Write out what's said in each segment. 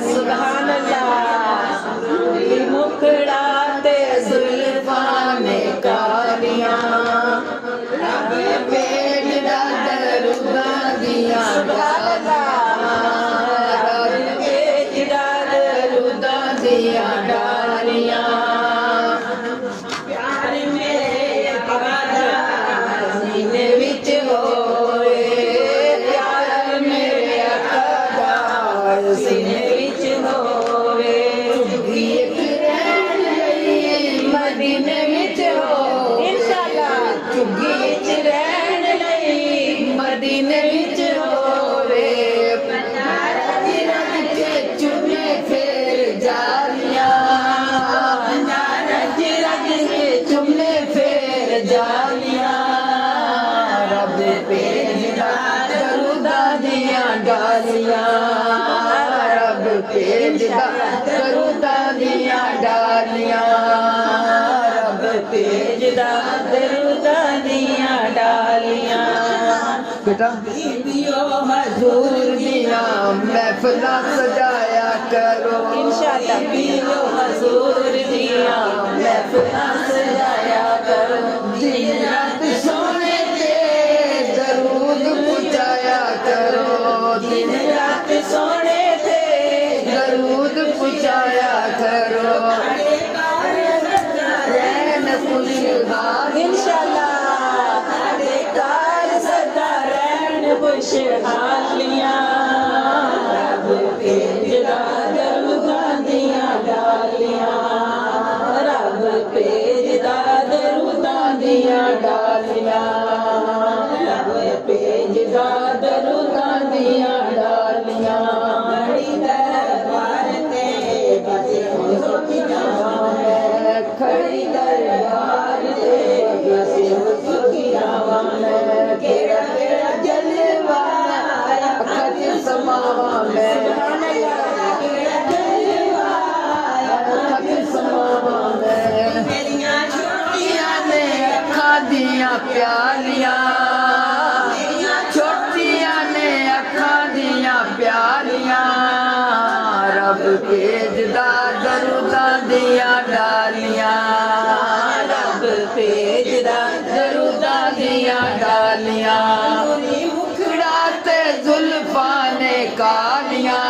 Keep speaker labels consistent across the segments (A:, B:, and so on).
A: सुभान अल्लाह। मुखड़ा ते जुल्फा ने कालियां रब पेट दा दरुदा दिया डालियां प्यार मेरे सीने विच होए प्यार मेरे अकादार सीने विच होए मदीने विच हो इंशाअल्लाह चुगी विच रहन लई मदीने विच होवे रब भेजदा दरूदा दिया डालियां रब भेजदा दरूदा दिया डालियां रब भेजदा दरूदा दिया डालियां बेटा बीबियो हजूर दिया महफिला सजाया करो इंशाअल्लाह बीबियो हजूर दिया महफिला सजाया करो दिन रात सोने ते दरूद पुचाया करो दिन रात सोने ते दरूद पुचाया करो रहन खुशहाल इंशाअल्लाह कार सदा रहन खुशहालियां रब भेजदा दरूदा दिया डालियां रब भेजदा दरूदा दिया डालियां रब भेजदा दरूदा दिया डालियां खड़ी दरबार ते बसे सुखियावां मैं केड़ा केड़ा जलवा अखत समावा मैं सुभान अल्लाह केड़ा जलवा अखत समावा मैं मेरियां छोटियां ने अखां दियां प्यालियां मेरियां छोटियां ने अखां दियां प्यालियां रब भेजदा दरूदा दिया डालियां रब भेजदा दरूदा दिया डालियां मुखड़ा ते जुल्फा ने कालियां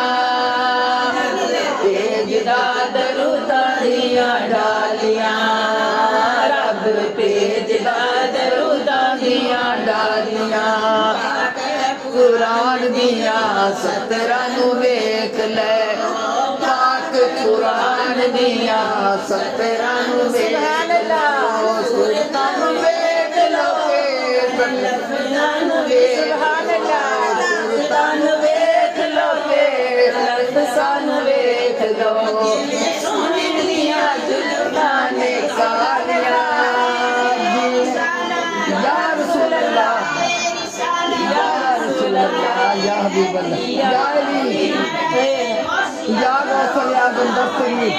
A: भेजदा दरूदा दिया डालियां रब भेजदा दरूदा दिया डालियां कुरान दिया 17 नू वेख ले कुरान दिया 17 नू सुभान अल्लाह सुल्तान वेख लो सुभान अल्लाह सुल्तान वेख लो सन वेख लो सोने दिया जुल्फा ने कालियां या रसूल अल्लाह या हबीब अल्लाह या अली या गौसल या गंदस्तगी